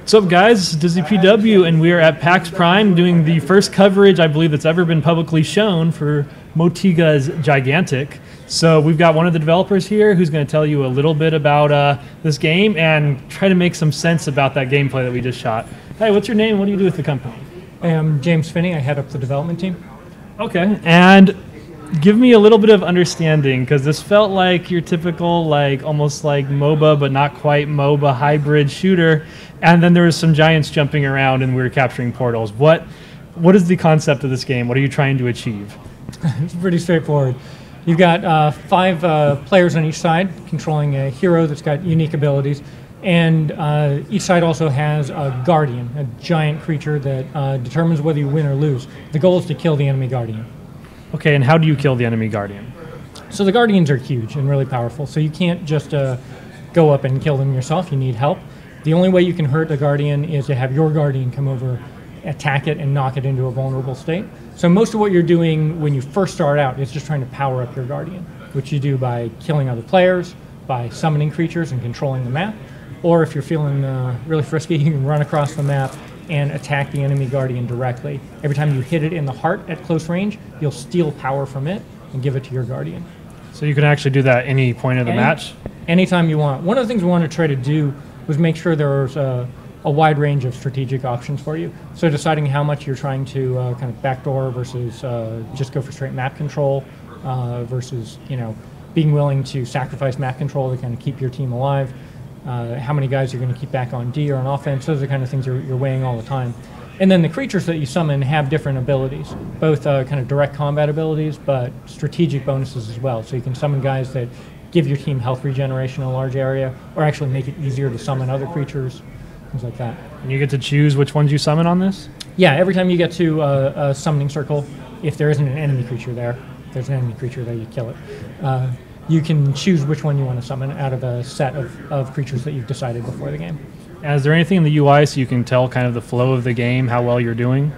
What's up, guys? This is DizzyPW, and we are at PAX Prime doing the first coverage, I believe, that's ever been publicly shown for Motiga's Gigantic. So we've got one of the developers here who's going to tell you a little bit about this game and try to make some sense about that gameplay that we just shot. Hey, what's your name? What do you do with the company? Hey, I'm James Phinney. I head up the development team. Okay, and give me a little bit of understanding, because this felt like your typical, like almost like MOBA, but not quite MOBA hybrid shooter. And then there was some giants jumping around, and we were capturing portals. What is the concept of this game? What are you trying to achieve? It's pretty straightforward. You've got five players on each side controlling a hero that's got unique abilities, and each side also has a guardian, a giant creature that determines whether you win or lose. The goal is to kill the enemy guardian. Okay, and how do you kill the enemy guardian? So the guardians are huge and really powerful, so you can't just go up and kill them yourself. You need help. The only way you can hurt the guardian is to have your guardian come over, attack it, and knock it into a vulnerable state. So most of what you're doing when you first start out is just trying to power up your guardian, which you do by killing other players, by summoning creatures and controlling the map, or if you're feeling really frisky, you can run across the map and attack the enemy guardian directly. Every time you hit it in the heart at close range, you'll steal power from it and give it to your guardian. So you can actually do that at any point of the match? Anytime you want. One of the things we want to try to do was make sure there's a wide range of strategic options for you. So deciding how much you're trying to kind of backdoor versus just go for straight map control versus being willing to sacrifice map control to kind of keep your team alive. How many guys you're going to keep back on D or on offense. Those are the kind of things you're weighing all the time. And then the creatures that you summon have different abilities, both kind of direct combat abilities, but strategic bonuses as well. So you can summon guys that give your team health regeneration in a large area, or actually make it easier to summon other creatures, things like that. And you get to choose which ones you summon on this? Yeah, every time you get to a summoning circle, if there isn't an enemy creature there, if there's an enemy creature there, you kill it. You can choose which one you want to summon out of a set of creatures that you've decided before the game. And is there anything in the UI so you can tell kind of the flow of the game, how well you're doing?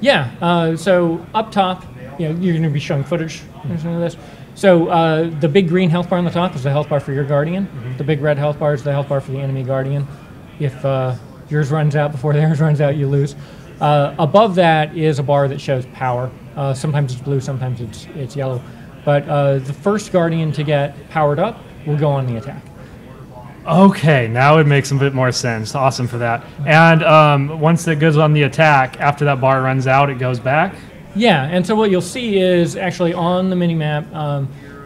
Yeah, so up top, you're going to be showing footage of this. So the big green health bar on the top is the health bar for your guardian. Mm-hmm. The big red health bar is the health bar for the enemy guardian. If yours runs out before theirs runs out, you lose. Above that is a bar that shows power. Sometimes it's blue, sometimes it's yellow. But the first guardian to get powered up will go on the attack. Okay, now it makes a bit more sense. Awesome for that. And once it goes on the attack, after that bar runs out, it goes back? Yeah, and so what you'll see is actually on the mini-map,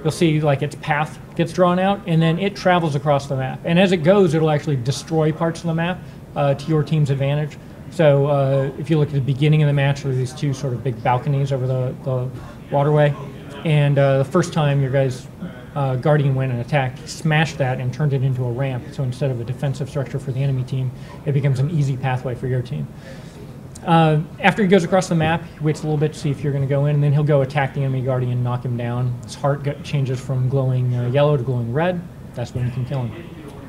you'll see like its path gets drawn out, and then it travels across the map. And as it goes, it'll actually destroy parts of the map to your team's advantage. So if you look at the beginning of the match, there are these two sort of big balconies over the waterway. And the first time your guys' guardian went and attacked, he smashed that and turned it into a ramp. So instead of a defensive structure for the enemy team, it becomes an easy pathway for your team. After he goes across the map, he waits a little bit to see if you're going to go in, and then he'll go attack the enemy guardian, knock him down. His heart changes from glowing yellow to glowing red. That's when you can kill him.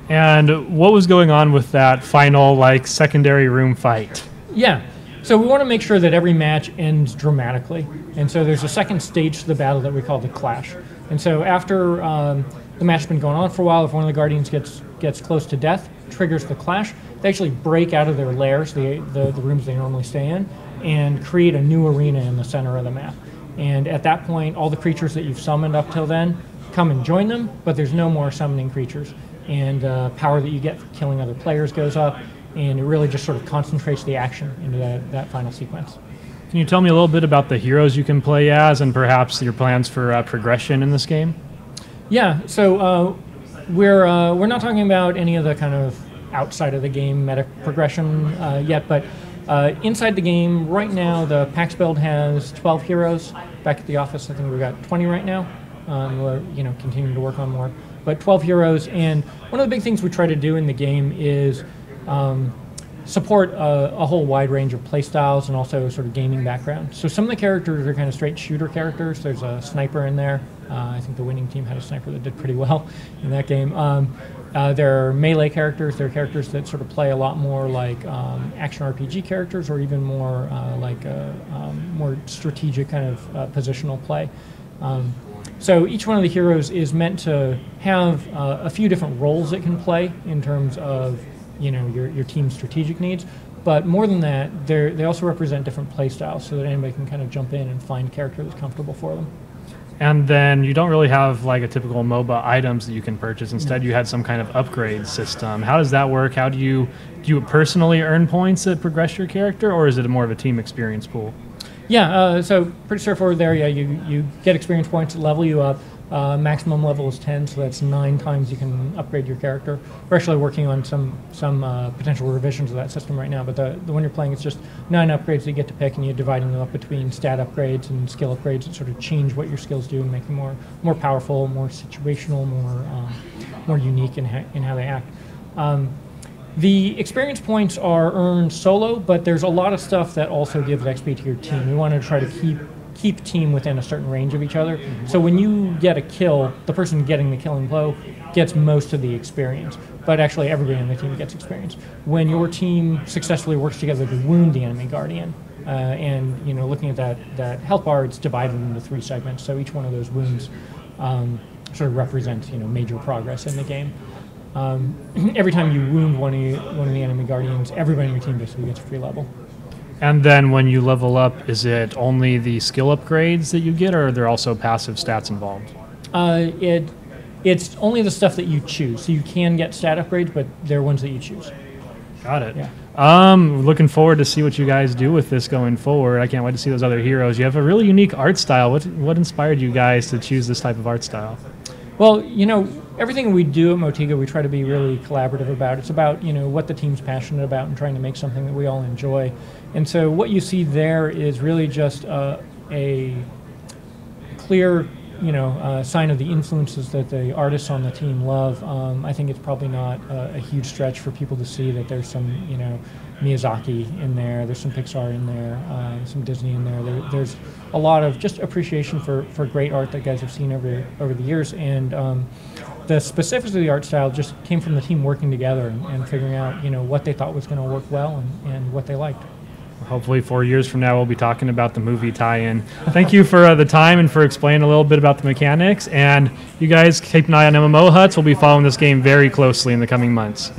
And what was going on with that final, secondary room fight? Yeah. So we want to make sure that every match ends dramatically. And so there's a second stage to the battle that we call the clash. And so after the match has been going on for a while, if one of the guardians gets close to death, triggers the clash, they actually break out of their lairs, the rooms they normally stay in, and create a new arena in the center of the map. And at that point, all the creatures that you've summoned up till then come and join them, but there's no more summoning creatures. And power that you get for killing other players goes up, and it really just sort of concentrates the action into that final sequence. Can you tell me a little bit about the heroes you can play as, and perhaps your plans for progression in this game? Yeah, so we're not talking about any of the kind of outside of the game meta progression yet, but inside the game right now, the PAX build has 12 heroes. Back at the office, I think we've got 20 right now. We're continuing to work on more, but 12 heroes. And one of the big things we try to do in the game is support a whole wide range of playstyles and also sort of gaming background. So some of the characters are kind of straight shooter characters. There's a sniper in there. I think the winning team had a sniper that did pretty well in that game. There are melee characters. There are characters that sort of play a lot more like action RPG characters, or even more more strategic kind of positional play. So each one of the heroes is meant to have a few different roles it can play in terms of your team's strategic needs. But more than that, they also represent different play styles, so that anybody can kind of jump in and find a character that's comfortable for them. And then you don't really have like a typical MOBA items that you can purchase. Instead, you had some kind of upgrade system. How does that work? How do you personally earn points that progress your character, or is it more of a team experience pool? Yeah, so pretty straightforward there. Yeah, you get experience points that level you up. Maximum level is 10, so that's 9 times you can upgrade your character. We're actually working on some potential revisions of that system right now, but the one you're playing, it's just 9 upgrades that you get to pick, and you're dividing them up between stat upgrades and skill upgrades that sort of change what your skills do and make them more powerful, more situational, more unique in how they act. The experience points are earned solo, but there's a lot of stuff that also gives XP to your team. We want to try to keep team within a certain range of each other. So when you get a kill, the person getting the killing blow gets most of the experience, but actually everybody on the team gets experience. When your team successfully works together to wound the enemy guardian, and looking at that health bar, it's divided into 3 segments. So each one of those wounds sort of represents major progress in the game. Every time you wound one of the enemy guardians, everybody on your team basically gets a free level. And then when you level up, is it only the skill upgrades that you get, or are there also passive stats involved? It's only the stuff that you choose. So you can get stat upgrades, but they're ones that you choose. Got it. Yeah. Looking forward to see what you guys do with this going forward. I can't wait to see those other heroes. You have a really unique art style. What inspired you guys to choose this type of art style? Well, everything we do at Motiga, we try to be really collaborative about. It's about, what the team's passionate about and trying to make something that we all enjoy. And so what you see there is really just a clear, sign of the influences that the artists on the team love. I think it's probably not a huge stretch for people to see that there's some, Miyazaki in there, there's some Pixar in there, some Disney in there. There's a lot of just appreciation for great art that guys have seen over the years, and the specifics of the art style just came from the team working together and figuring out what they thought was going to work well and what they liked. Hopefully 4 years from now we'll be talking about the movie tie-in. Thank you for the time and for explaining a little bit about the mechanics, and you guys keep an eye on MMOHuts. We'll be following this game very closely in the coming months.